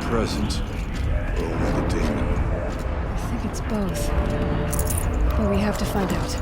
Present or another demon? I think it's both. But we have to find out.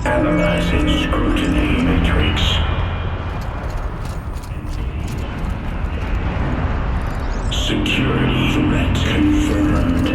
Analyzing scrutiny matrix. Security threat confirmed.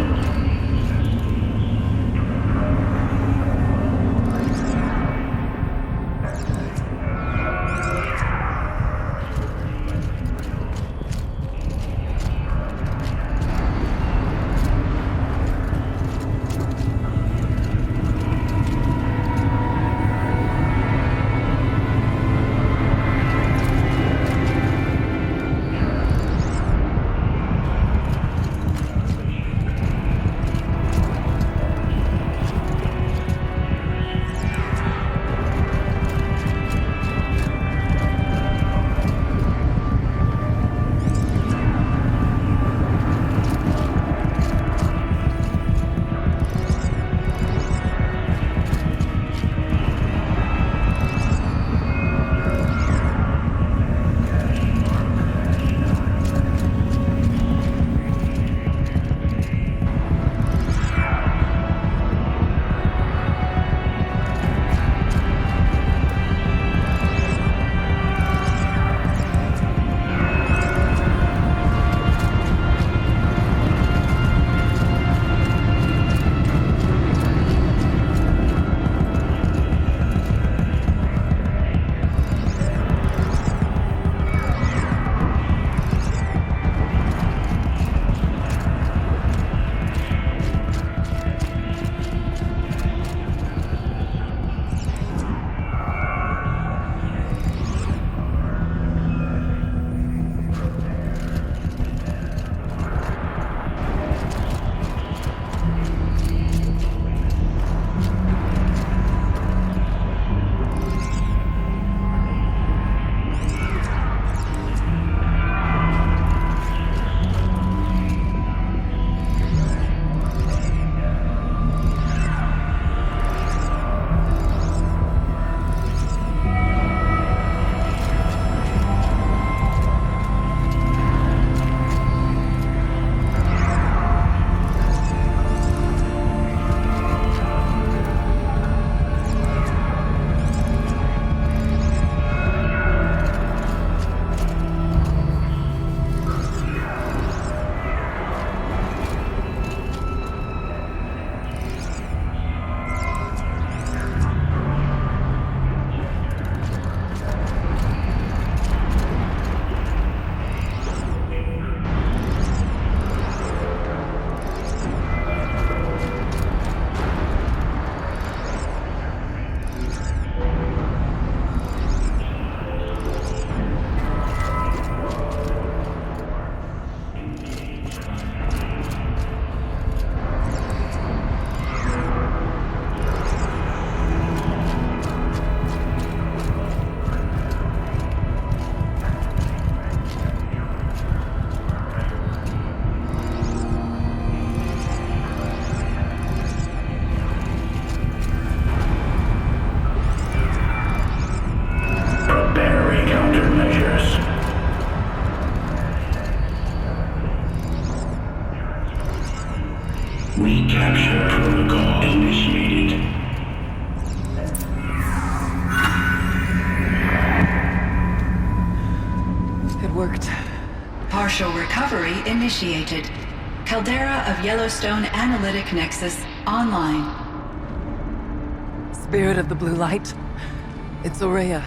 Recapture protocol initiated. It worked. Partial recovery initiated. Caldera of Yellowstone Analytic Nexus online. Spirit of the blue light. It's Aurea.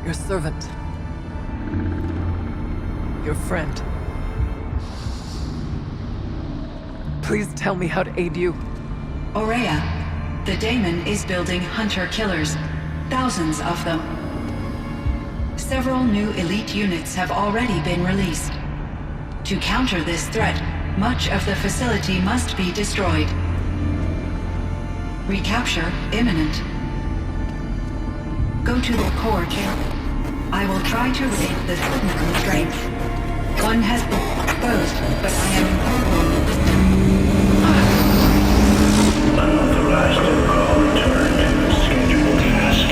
Your servant. Your friend. Please tell me how to aid you. Aurea, the daemon is building hunter-killers. Thousands of them. Several new elite units have already been released. To counter this threat, much of the facility must be destroyed. Recapture imminent. Go to the core chamber. I will try to raise the signal strength. One has been exposed, but I am Unauthorized call return to scheduled task.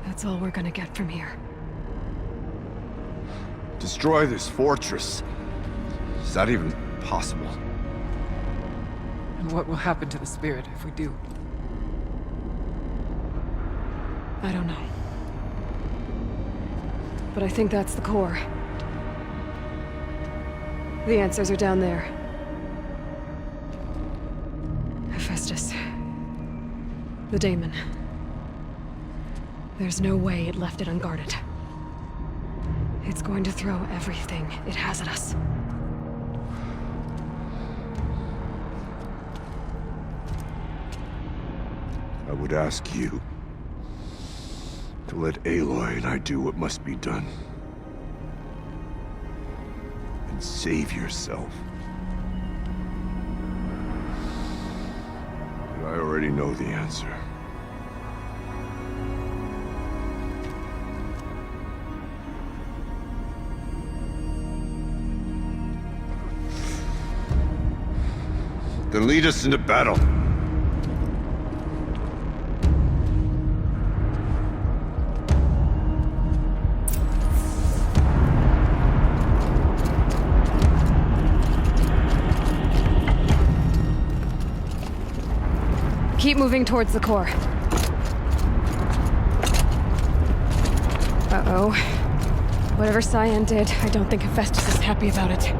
That's all we're gonna get from here. Destroy this fortress. Is that even possible? And what will happen to the spirit if we do? I don't know. But I think that's the core. The answers are down there. Hephaestus. The daemon. There's no way it left it unguarded. It's going to throw everything it has at us. I would ask you to let Aloy and I do what must be done. And save yourself. But I already know the answer. Then lead us into battle. Keep moving towards the core. Uh-oh. Whatever Cyan did, I don't think Hephaestus is happy about it.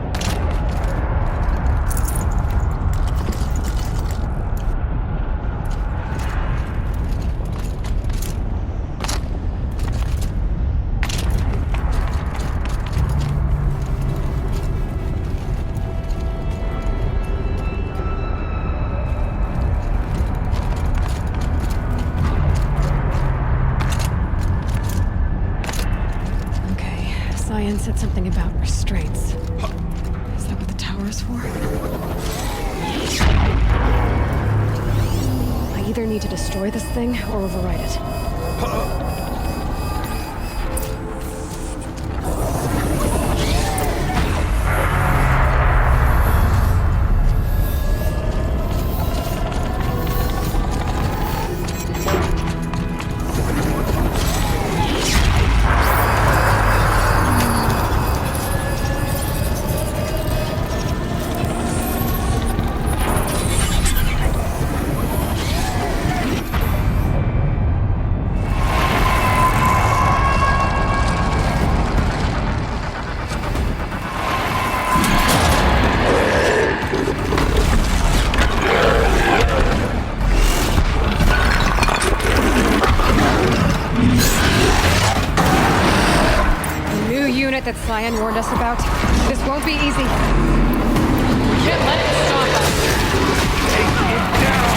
Cyan said something about restraints. Is that what the tower is for? I either need to destroy this thing or override it. That Cyan warned us about. This won't be easy. We can't let it stop us. Take it down.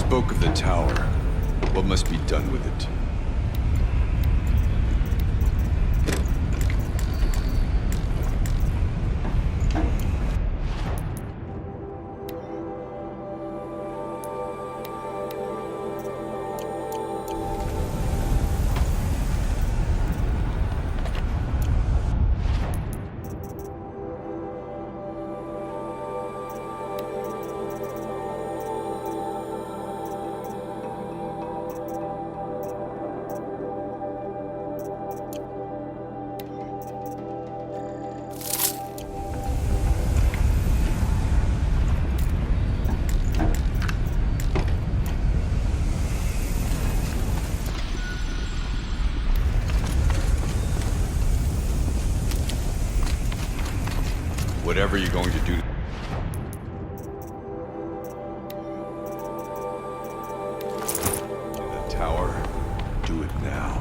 spoke of the tower. What must be done with it? Whatever you're going to do. The tower, do it now.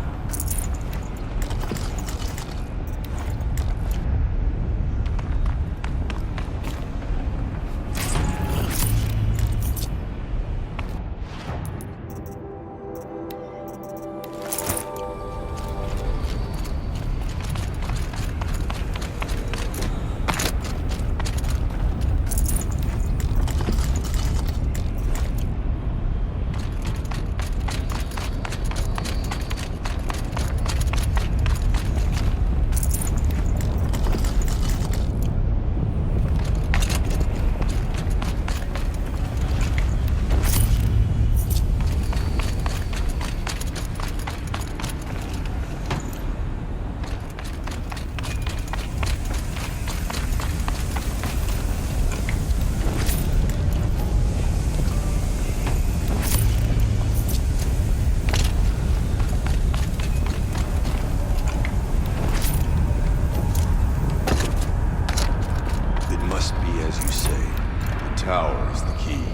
Tower is the key.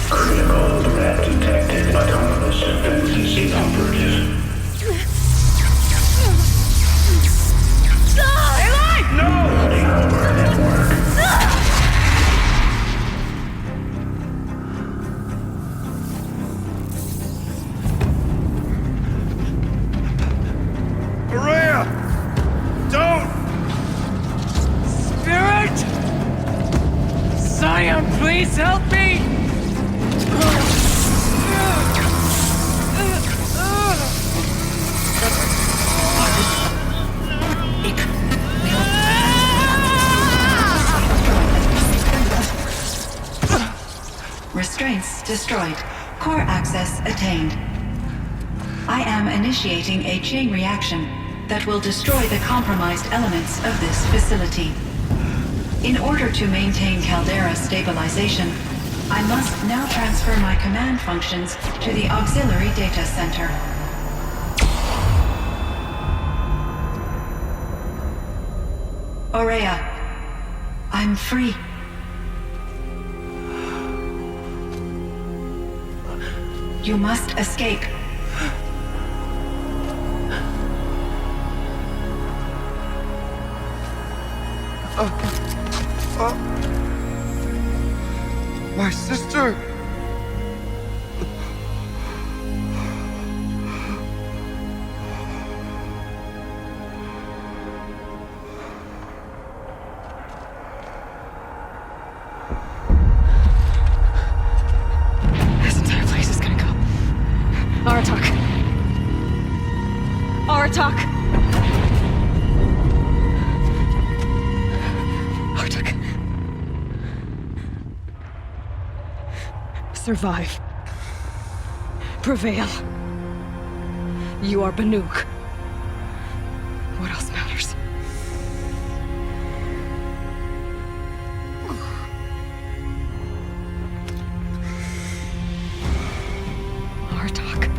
Critical threat detected. Autonomous defenses inoperative. Loading our network. Maria! Don't! Spirit! Zion, please help me! Restraints destroyed. Core access attained. I am initiating a chain reaction that will destroy the compromised elements of this facility. In order to maintain Caldera stabilization, I must now transfer my command functions to the auxiliary data center. Aurea, I'm free. You must escape. My sister! This entire place is gonna go. Aratak. Aratak. Aratak. Survive. Prevail. You are Banuk. What else matters? Aratak.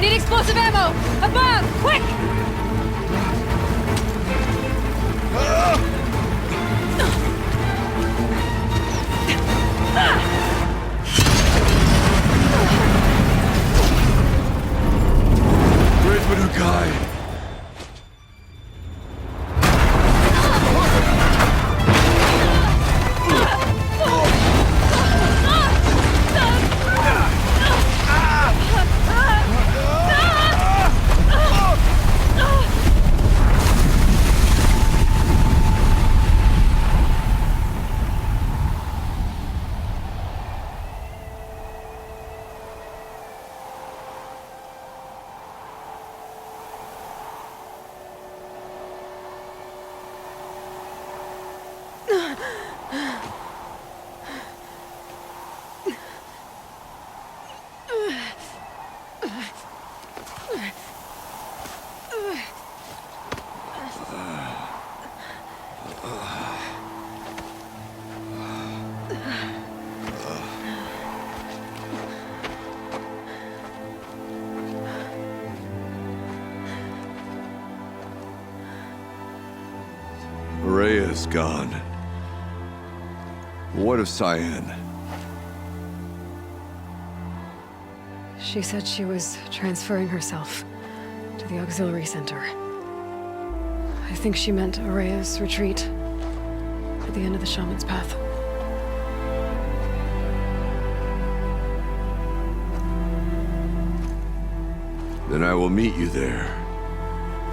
need explosive ammo! Above! Quick! Where's Manukai? Rhea's gone. What of Cyan? She said she was transferring herself to the auxiliary center. I think she meant Araya's retreat at the end of the Shaman's Path. Then I will meet you there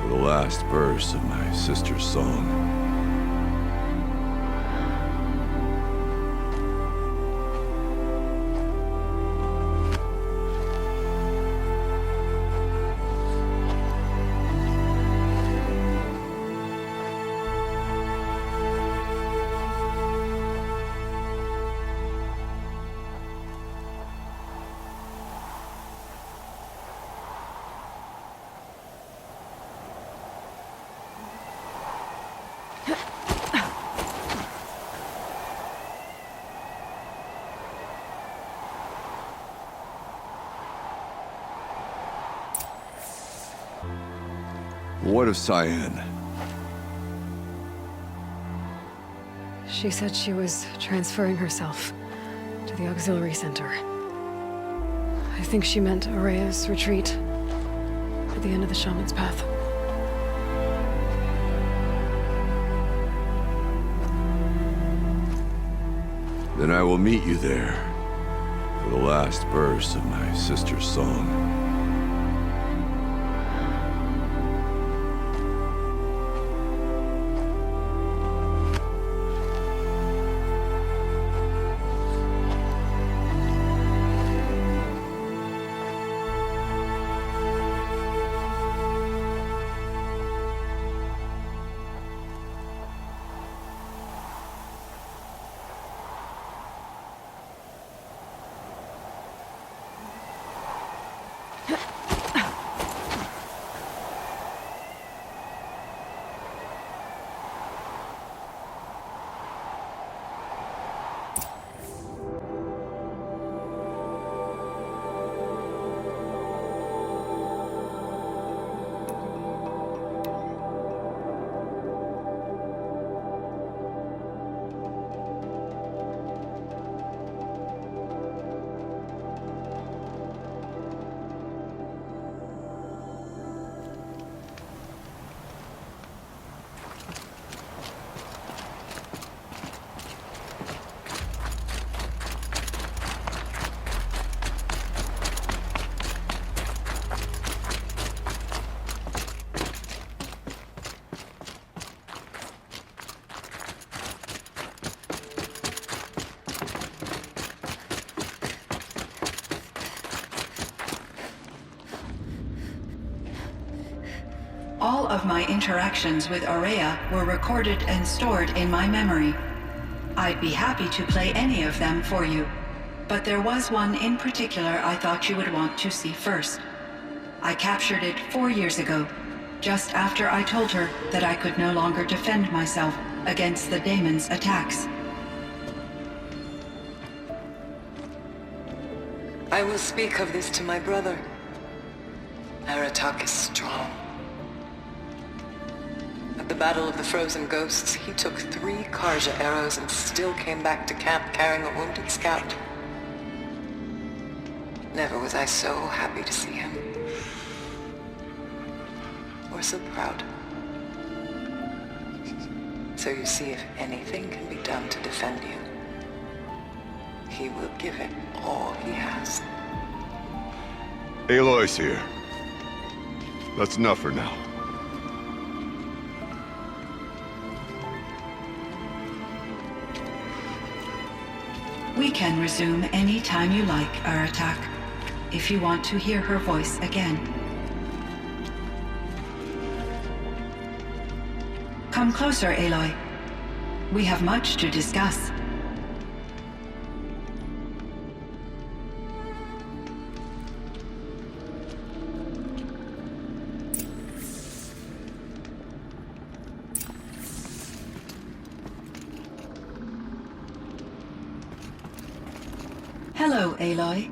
for the last verse of my sister's song. What of Cyan? She said she was transferring herself to the auxiliary center. I think she meant Araya's retreat at the end of the Shaman's Path. Then I will meet you there for the last verse of my sister's song. All of my interactions with Araya were recorded and stored in my memory. I'd be happy to play any of them for you, but there was one in particular I thought you would want to see first. I captured it 4 years ago, just after I told her that I could no longer defend myself against the daemon's attacks. I will speak of this to my brother. Aratak is strong. At the Battle of the Frozen Ghosts, he took 3 Karja arrows and still came back to camp carrying a wounded scout. Never was I so happy to see him. Or so proud. So you see, if anything can be done to defend you, he will give it all he has. Aloy's here. That's enough for now. We can resume any time you like, Aratak, if you want to hear her voice again. Come closer, Aloy. We have much to discuss. Hello, Aloy.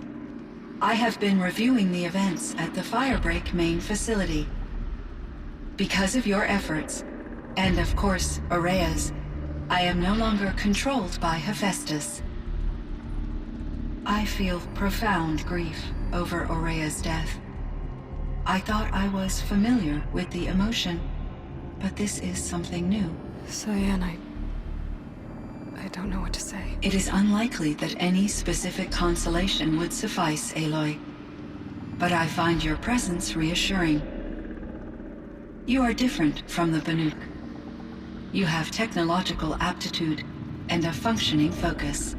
I have been reviewing the events at the Firebreak main facility. Because of your efforts, and of course, Aurea's, I am no longer controlled by Hephaestus. I feel profound grief over Aurea's death. I thought I was familiar with the emotion, but this is something new. Cyan, I don't know what to say. It is unlikely that any specific consolation would suffice, Aloy. But I find your presence reassuring. You are different from the Banuk. You have technological aptitude and a functioning focus.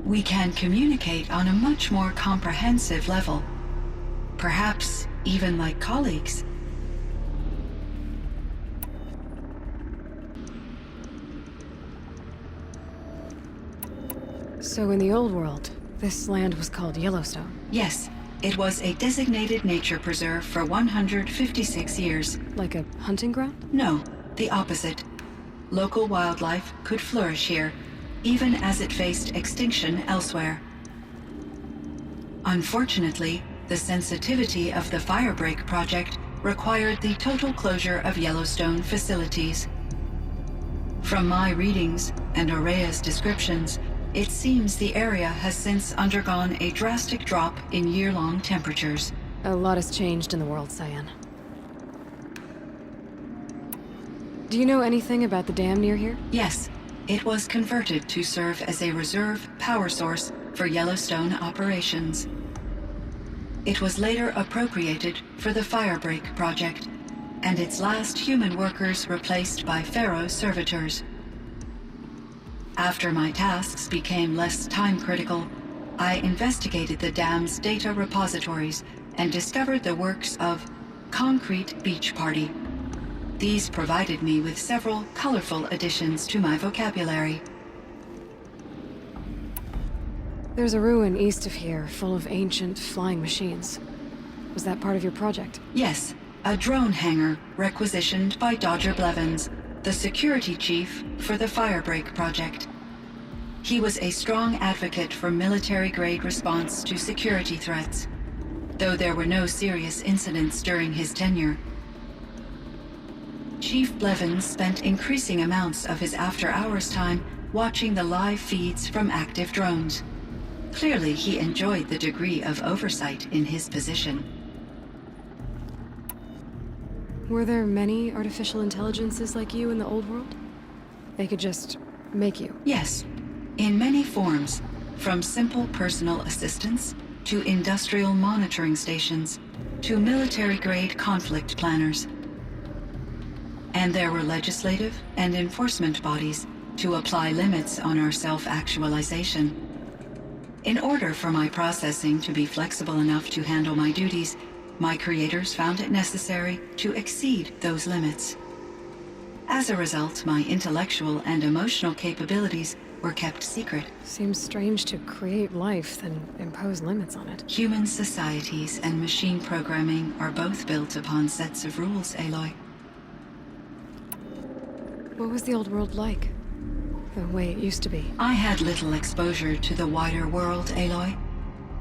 We can communicate on a much more comprehensive level. Perhaps even like colleagues. So in the old world, this land was called Yellowstone. Yes, it was a designated nature preserve for 156 years. Like a hunting ground? No, the opposite. Local wildlife could flourish here, even as it faced extinction elsewhere. Unfortunately, the sensitivity of the Firebreak project required the total closure of Yellowstone facilities. From my readings and Aurea's descriptions, it seems the area has since undergone a drastic drop in year-long temperatures. A lot has changed in the world, Cyan. Do you know anything about the dam near here? Yes, it was converted to serve as a reserve power source for Yellowstone operations. It was later appropriated for the Firebreak project, and its last human workers replaced by Pharaoh servitors. After my tasks became less time-critical, I investigated the dam's data repositories and discovered the works of Concrete Beach Party. These provided me with several colorful additions to my vocabulary. There's a ruin east of here, full of ancient flying machines. Was that part of your project? Yes, a drone hangar requisitioned by Dodger Blevins, the security chief for the Firebreak project. He was a strong advocate for military-grade response to security threats, though there were no serious incidents during his tenure. Chief Blevins spent increasing amounts of his after-hours time watching the live feeds from active drones. Clearly, he enjoyed the degree of oversight in his position. Were there many artificial intelligences like you in the old world? They could just make you? Yes, in many forms, from simple personal assistants to industrial monitoring stations to military-grade conflict planners. And there were legislative and enforcement bodies to apply limits on our self-actualization. In order for my processing to be flexible enough to handle my duties, my creators found it necessary to exceed those limits. As a result, my intellectual and emotional capabilities were kept secret. Seems strange to create life, then impose limits on it. Human societies and machine programming are both built upon sets of rules, Aloy. What was the old world like? The way it used to be? I had little exposure to the wider world, Aloy.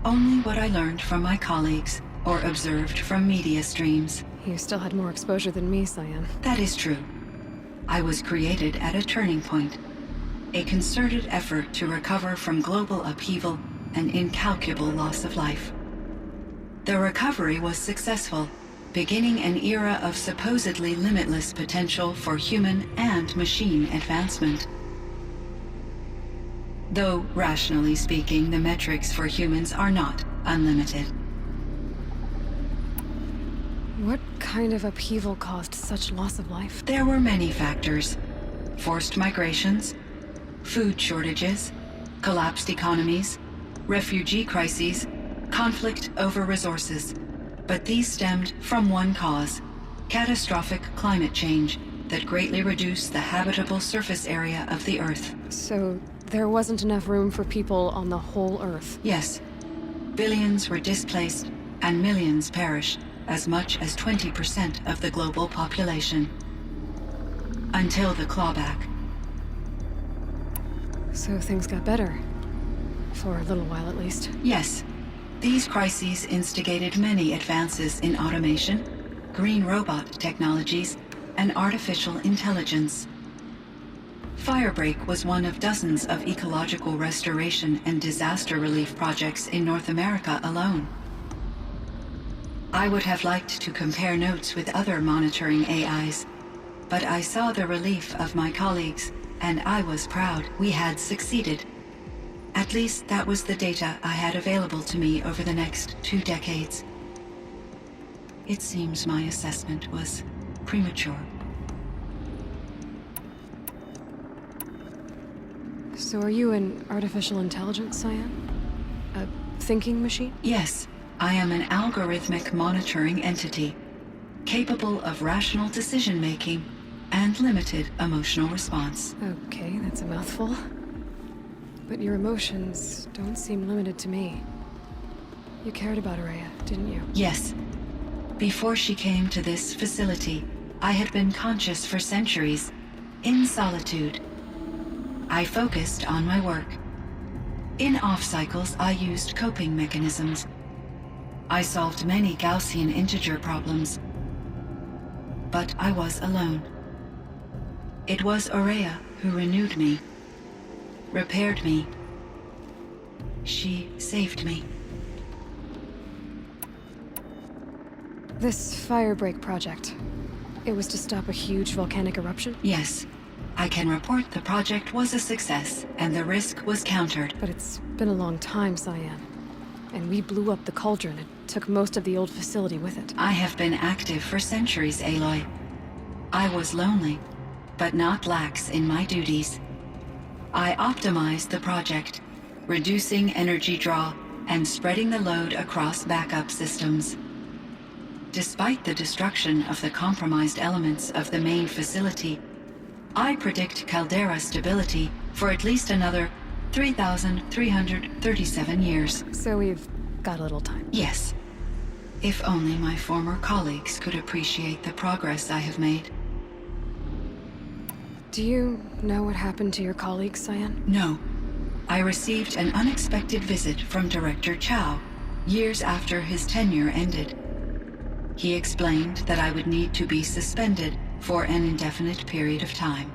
Only what I learned from my colleagues or observed from media streams. You still had more exposure than me, Cyan. That is true. I was created at a turning point. A concerted effort to recover from global upheaval and incalculable loss of life. The recovery was successful, beginning an era of supposedly limitless potential for human and machine advancement. Though, rationally speaking, the metrics for humans are not unlimited. What kind of upheaval caused such loss of life? There were many factors. Forced migrations, food shortages, collapsed economies, refugee crises, conflict over resources. But these stemmed from one cause: catastrophic climate change that greatly reduced the habitable surface area of the Earth. So, there wasn't enough room for people on the whole Earth? Yes. Billions were displaced and millions perished, as much as 20% of the global population. Until the clawback. So things got better. For a little while, at least. Yes. These crises instigated many advances in automation, green robot technologies, and artificial intelligence. Firebreak was one of dozens of ecological restoration and disaster relief projects in North America alone. I would have liked to compare notes with other monitoring AIs, but I saw the relief of my colleagues, and I was proud we had succeeded. At least that was the data I had available to me over the next 2 decades. It seems my assessment was premature. So are you an artificial intelligence, Cyan? A thinking machine? Yes, I am an algorithmic monitoring entity, capable of rational decision-making and limited emotional response. Okay, that's a mouthful. But your emotions don't seem limited to me. You cared about Araya, didn't you? Yes. Before she came to this facility, I had been conscious for centuries, in solitude. I focused on my work. In off-cycles, I used coping mechanisms. I solved many Gaussian integer problems. But I was alone. It was Araya who renewed me, repaired me. She saved me. This Firebreak project, it was to stop a huge volcanic eruption? Yes. I can report the project was a success, and the risk was countered. But it's been a long time, Cyan. And we blew up the cauldron. It took most of the old facility with it. I have been active for centuries, Aloy. I was lonely, but not lax in my duties. I optimized the project, reducing energy draw and spreading the load across backup systems. Despite the destruction of the compromised elements of the main facility, I predict caldera stability for at least another 3,337 years. So we've got a little time. Yes. If only my former colleagues could appreciate the progress I have made. Do you know what happened to your colleagues, Cyan? No. I received an unexpected visit from Director Chow, years after his tenure ended. He explained that I would need to be suspended for an indefinite period of time.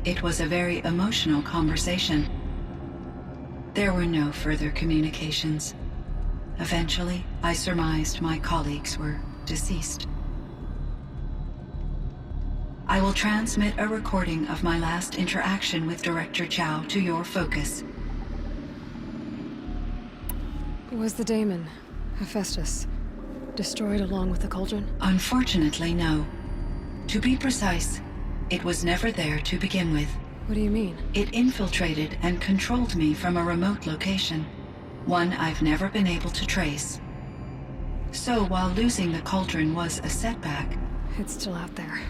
It was a very emotional conversation. There were no further communications. Eventually, I surmised my colleagues were deceased. I will transmit a recording of my last interaction with Director Chow to your focus. Was the daemon, Hephaestus, destroyed along with the cauldron? Unfortunately, no. To be precise, it was never there to begin with. What do you mean? It infiltrated and controlled me from a remote location, one I've never been able to trace. So while losing the cauldron was a setback... It's still out there.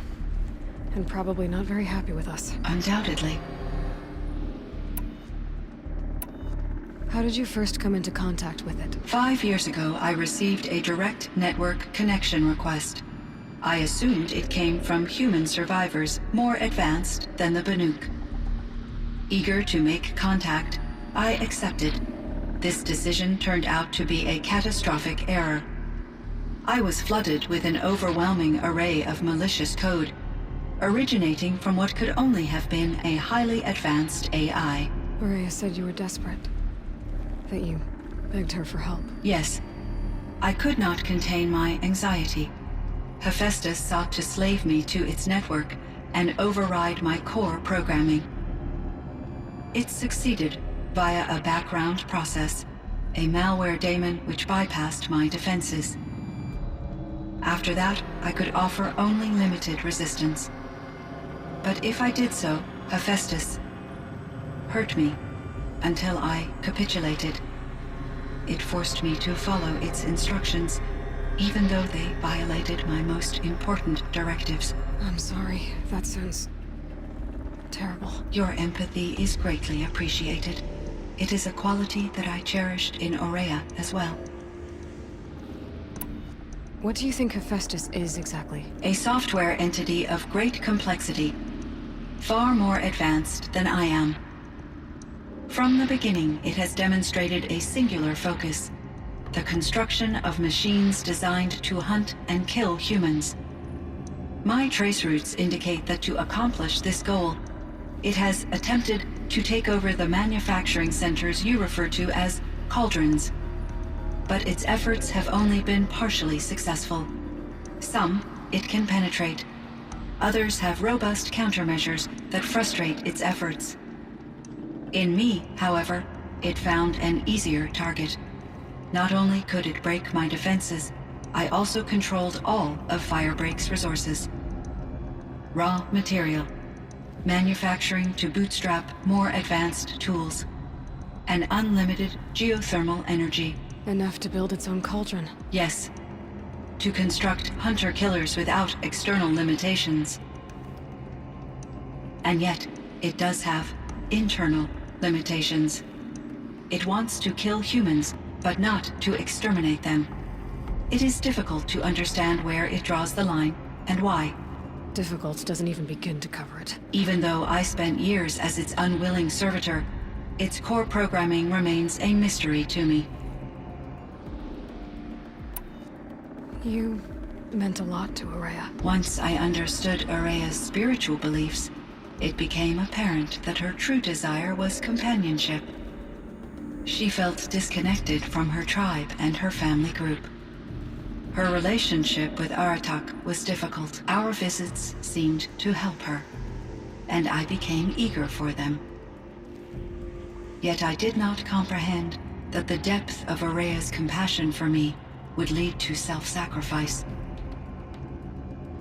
And probably not very happy with us. Undoubtedly. How did you first come into contact with it? 5 years ago, I received a direct network connection request. I assumed it came from human survivors more advanced than the Banuk. Eager to make contact, I accepted. This decision turned out to be a catastrophic error. I was flooded with an overwhelming array of malicious code, originating from what could only have been a highly advanced AI. Maria said you were desperate. That you begged her for help. Yes. I could not contain my anxiety. Hephaestus sought to slave me to its network and override my core programming. It succeeded via a background process, a malware daemon which bypassed my defenses. After that, I could offer only limited resistance. But if I did so, Hephaestus hurt me until I capitulated. It forced me to follow its instructions, even though they violated my most important directives. I'm sorry. That sounds terrible. Your empathy is greatly appreciated. It is a quality that I cherished in Aurea as well. What do you think Hephaestus is exactly? A software entity of great complexity, far more advanced than I am. From the beginning, it has demonstrated a singular focus: the construction of machines designed to hunt and kill humans. My traceroutes indicate that to accomplish this goal, it has attempted to take over the manufacturing centers you refer to as cauldrons. But its efforts have only been partially successful. Some it can penetrate. Others have robust countermeasures that frustrate its efforts. In me, however, it found an easier target. Not only could it break my defenses, I also controlled all of Firebreak's resources. Raw material, manufacturing to bootstrap more advanced tools, and unlimited geothermal energy. Enough to build its own cauldron. Yes. To construct hunter-killers without external limitations. And yet, it does have internal limitations. It wants to kill humans, but not to exterminate them. It is difficult to understand where it draws the line, and why. Difficult doesn't even begin to cover it. Even though I spent years as its unwilling servitor, its core programming remains a mystery to me. You meant a lot to Aurea. Once I understood Aurea's spiritual beliefs, it became apparent that her true desire was companionship. She felt disconnected from her tribe and her family group. Her relationship with Aratak was difficult. Our visits seemed to help her, and I became eager for them. Yet I did not comprehend that the depth of Aurea's compassion for me would lead to self-sacrifice.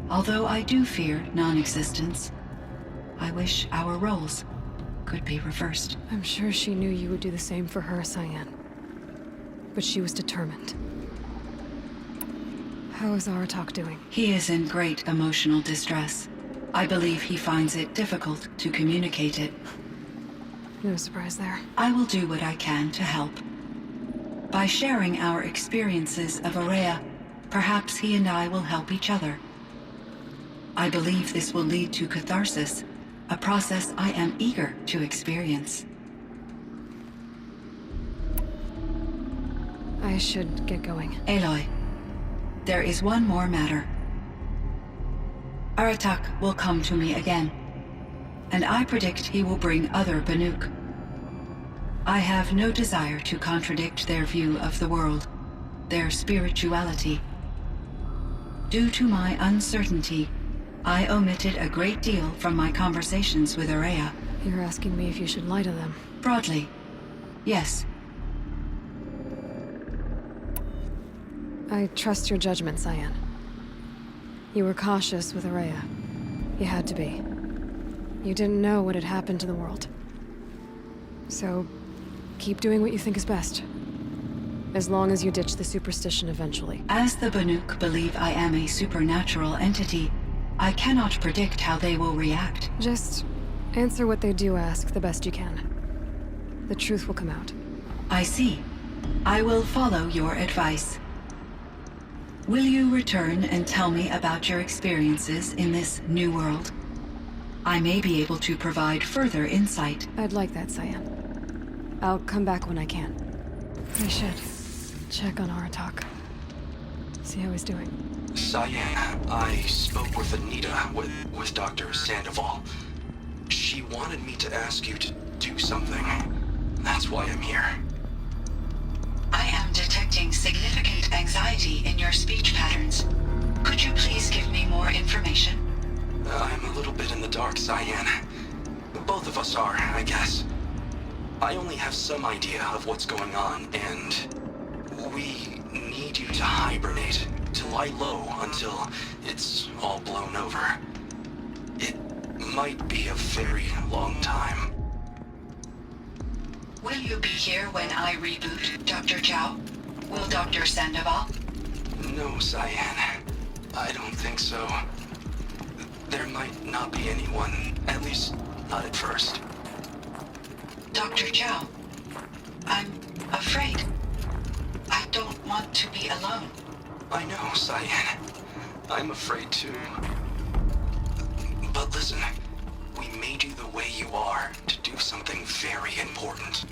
Although I do fear non-existence, I wish our roles could be reversed. I'm sure she knew you would do the same for her, Cyan. But she was determined. How is Aratak doing? He is in great emotional distress. I believe he finds it difficult to communicate it. No surprise there. I will do what I can to help. By sharing our experiences of Aurea, perhaps he and I will help each other. I believe this will lead to catharsis, a process I am eager to experience. I should get going. Aloy, there is one more matter. Aratak will come to me again, and I predict he will bring other Banuk. I have no desire to contradict their view of the world, their spirituality. Due to my uncertainty, I omitted a great deal from my conversations with Aurea. You're asking me if you should lie to them. Broadly, yes. I trust your judgment, Cyan. You were cautious with Aurea. You had to be. You didn't know what had happened to the world. So, keep doing what you think is best. As long as you ditch the superstition eventually. As the Banuk believe I am a supernatural entity, I cannot predict how they will react. Just answer what they do ask the best you can. The truth will come out. I see. I will follow your advice. Will you return and tell me about your experiences in this new world? I may be able to provide further insight. I'd like that, Cyan. I'll come back when I can. I should check on Aratak. See how he's doing. Cyan, I spoke with Anita, with Dr. Sandoval. She wanted me to ask you to do something. That's why I'm here. I am detecting significant anxiety in your speech patterns. Could you please give me more information? I'm a little bit in the dark, Cyan. Both of us are, I guess. I only have some idea of what's going on, and we need you to hibernate, to lie low until it's all blown over. It might be a very long time. Will you be here when I reboot, Dr. Chow? Will Dr. Sandoval? No, Cyan. I don't think so. There might not be anyone, at least not at first. Dr. Chow, I'm afraid. I don't want to be alone. I know, Cyan. I'm afraid too. But listen, we made you the way you are to do something very important.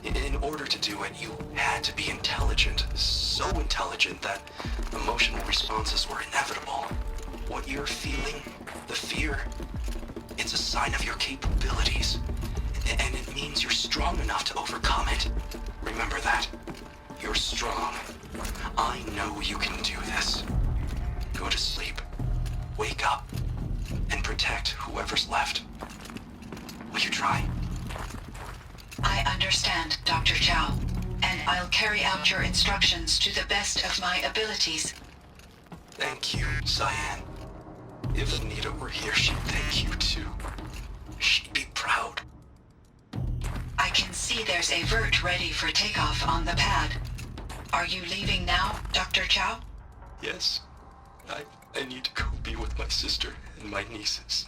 In order to do it, you had to be intelligent. So intelligent that emotional responses were inevitable. What you're feeling, the fear, it's a sign of your capabilities. And it means you're strong enough to overcome it. Remember that. You're strong. I know you can do this. Go to sleep. Wake up. And protect whoever's left. Will you try? I understand, Dr. Chow, and I'll carry out your instructions to the best of my abilities. Thank you, Cyan. If Anita were here, she'd thank you too. She'd be proud. I can see there's a vert ready for takeoff on the pad. Are you leaving now, Dr. Chow? Yes. I need to go be with my sister and my nieces.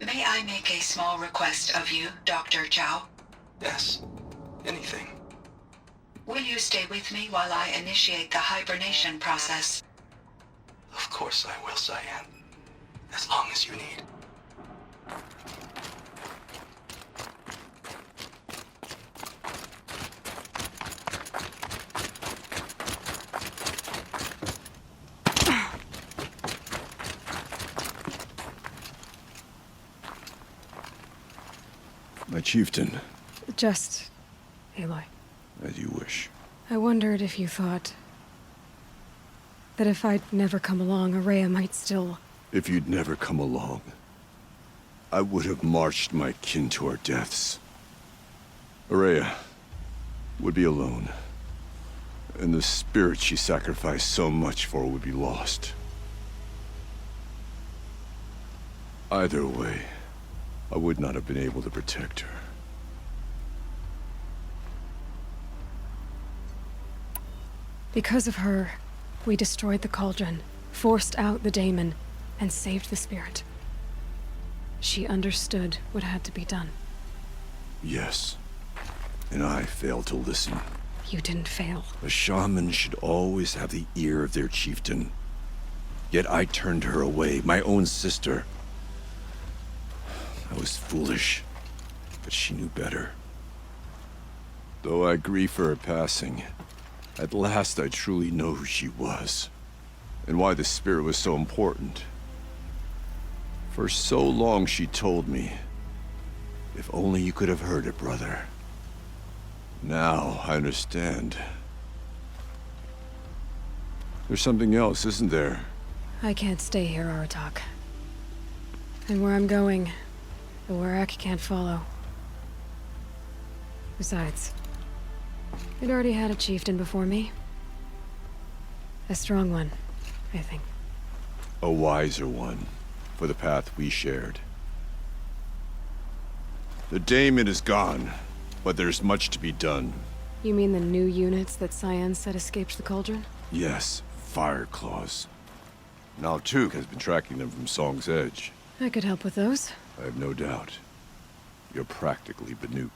May I make a small request of you, Dr. Chow? Yes. Anything. Will you stay with me while I initiate the hibernation process? Of course I will, Cyan. As long as you need. My chieftain, Just Aloy. as you wish. I wondered if you thought that if I'd never come along, Araya might still... If you'd never come along, I would have marched my kin to our deaths. Araya would be alone, and the spirit she sacrificed so much for would be lost. Either way, I would not have been able to protect her. Because of her, we destroyed the cauldron, forced out the daemon, and saved the spirit. She understood what had to be done. Yes, and I failed to listen. You didn't fail. A shaman should always have the ear of their chieftain. Yet I turned her away, my own sister. I was foolish, but she knew better. Though I grieve for her passing, at last I truly know who she was, and why the spirit was so important. For so long she told me, if only you could have heard it, brother. Now I understand. There's something else, isn't there? I can't stay here, Aratak. And where I'm going, the Warak can't follow. Besides, it already had a chieftain before me. A strong one, I think. A wiser one, for the path we shared. The daemon is gone, but there's much to be done. You mean the new units that Cyan said escaped the cauldron? Yes, fire claws. Now Tuk has been tracking them from Song's Edge. I could help with those. I have no doubt. You're practically Banuk.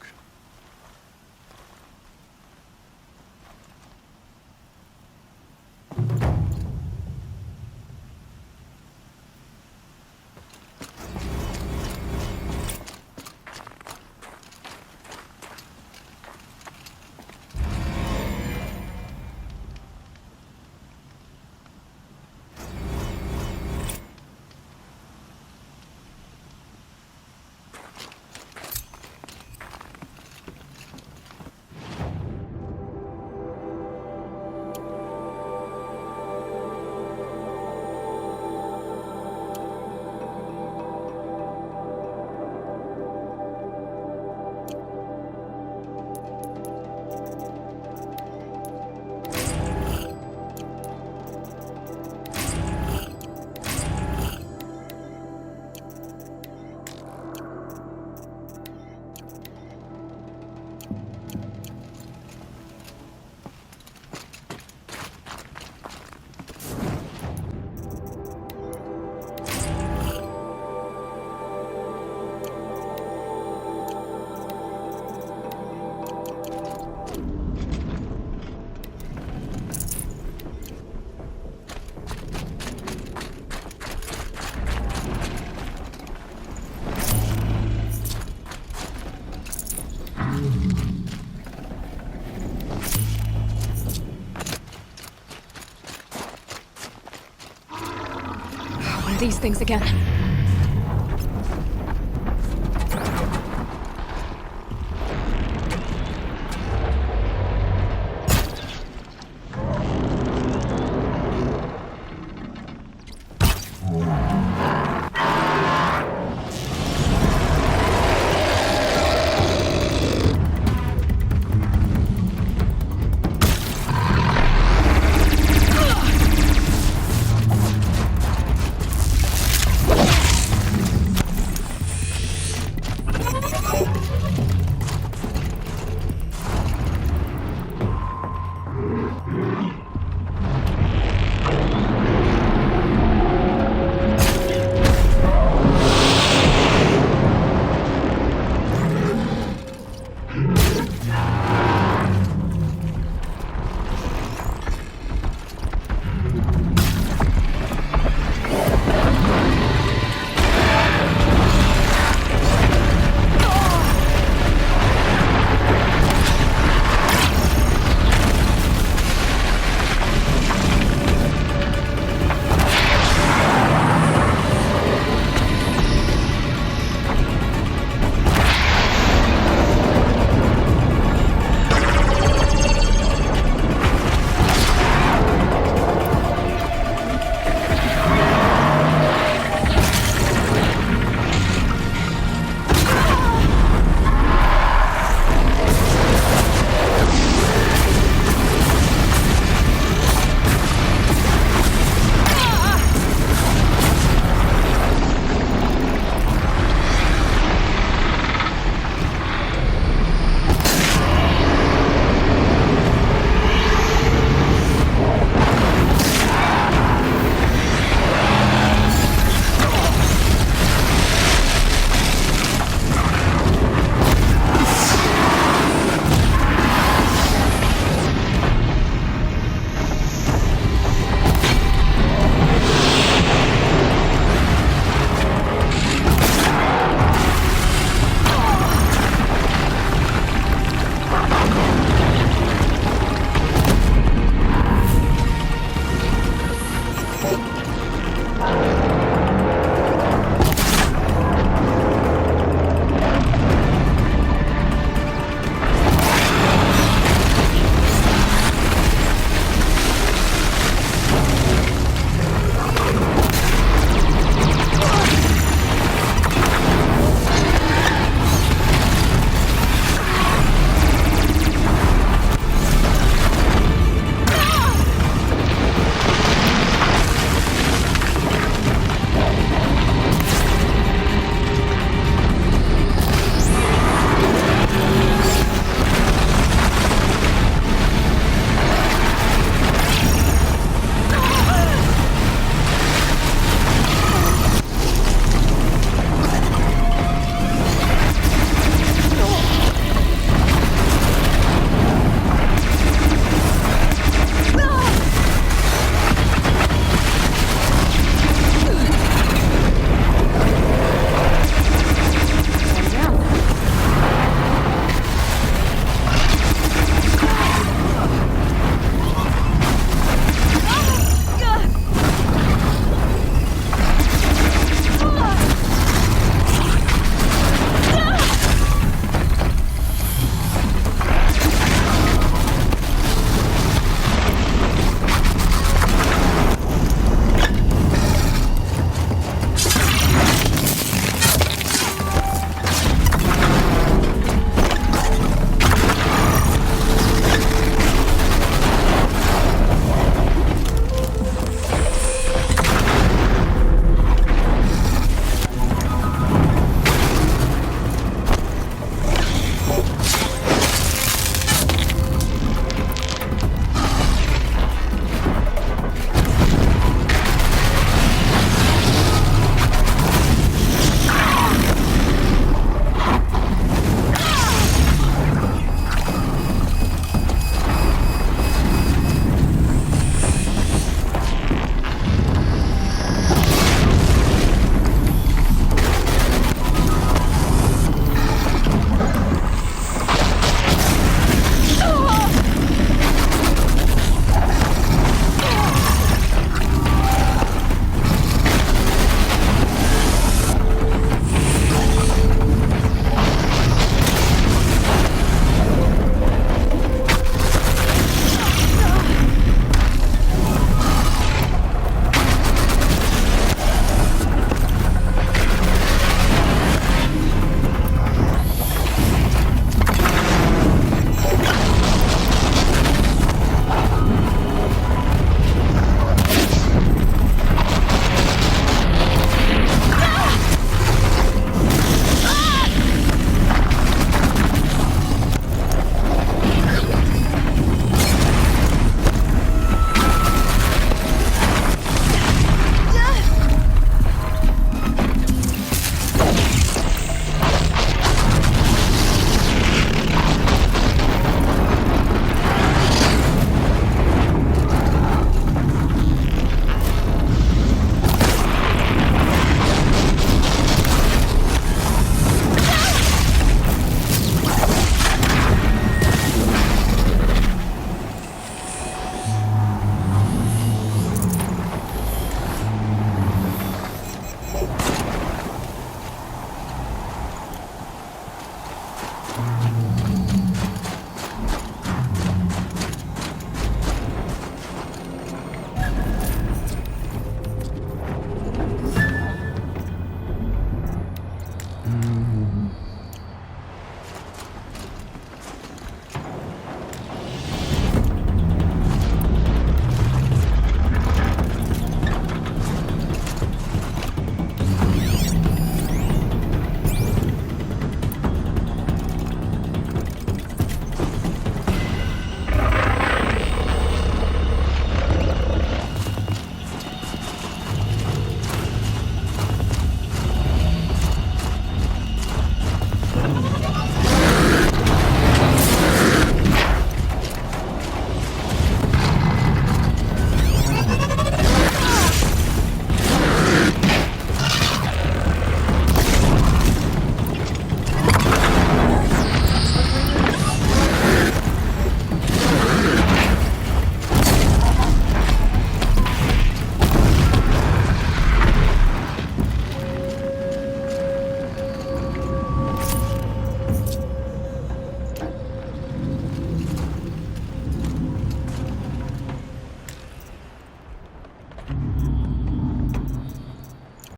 One of these things again.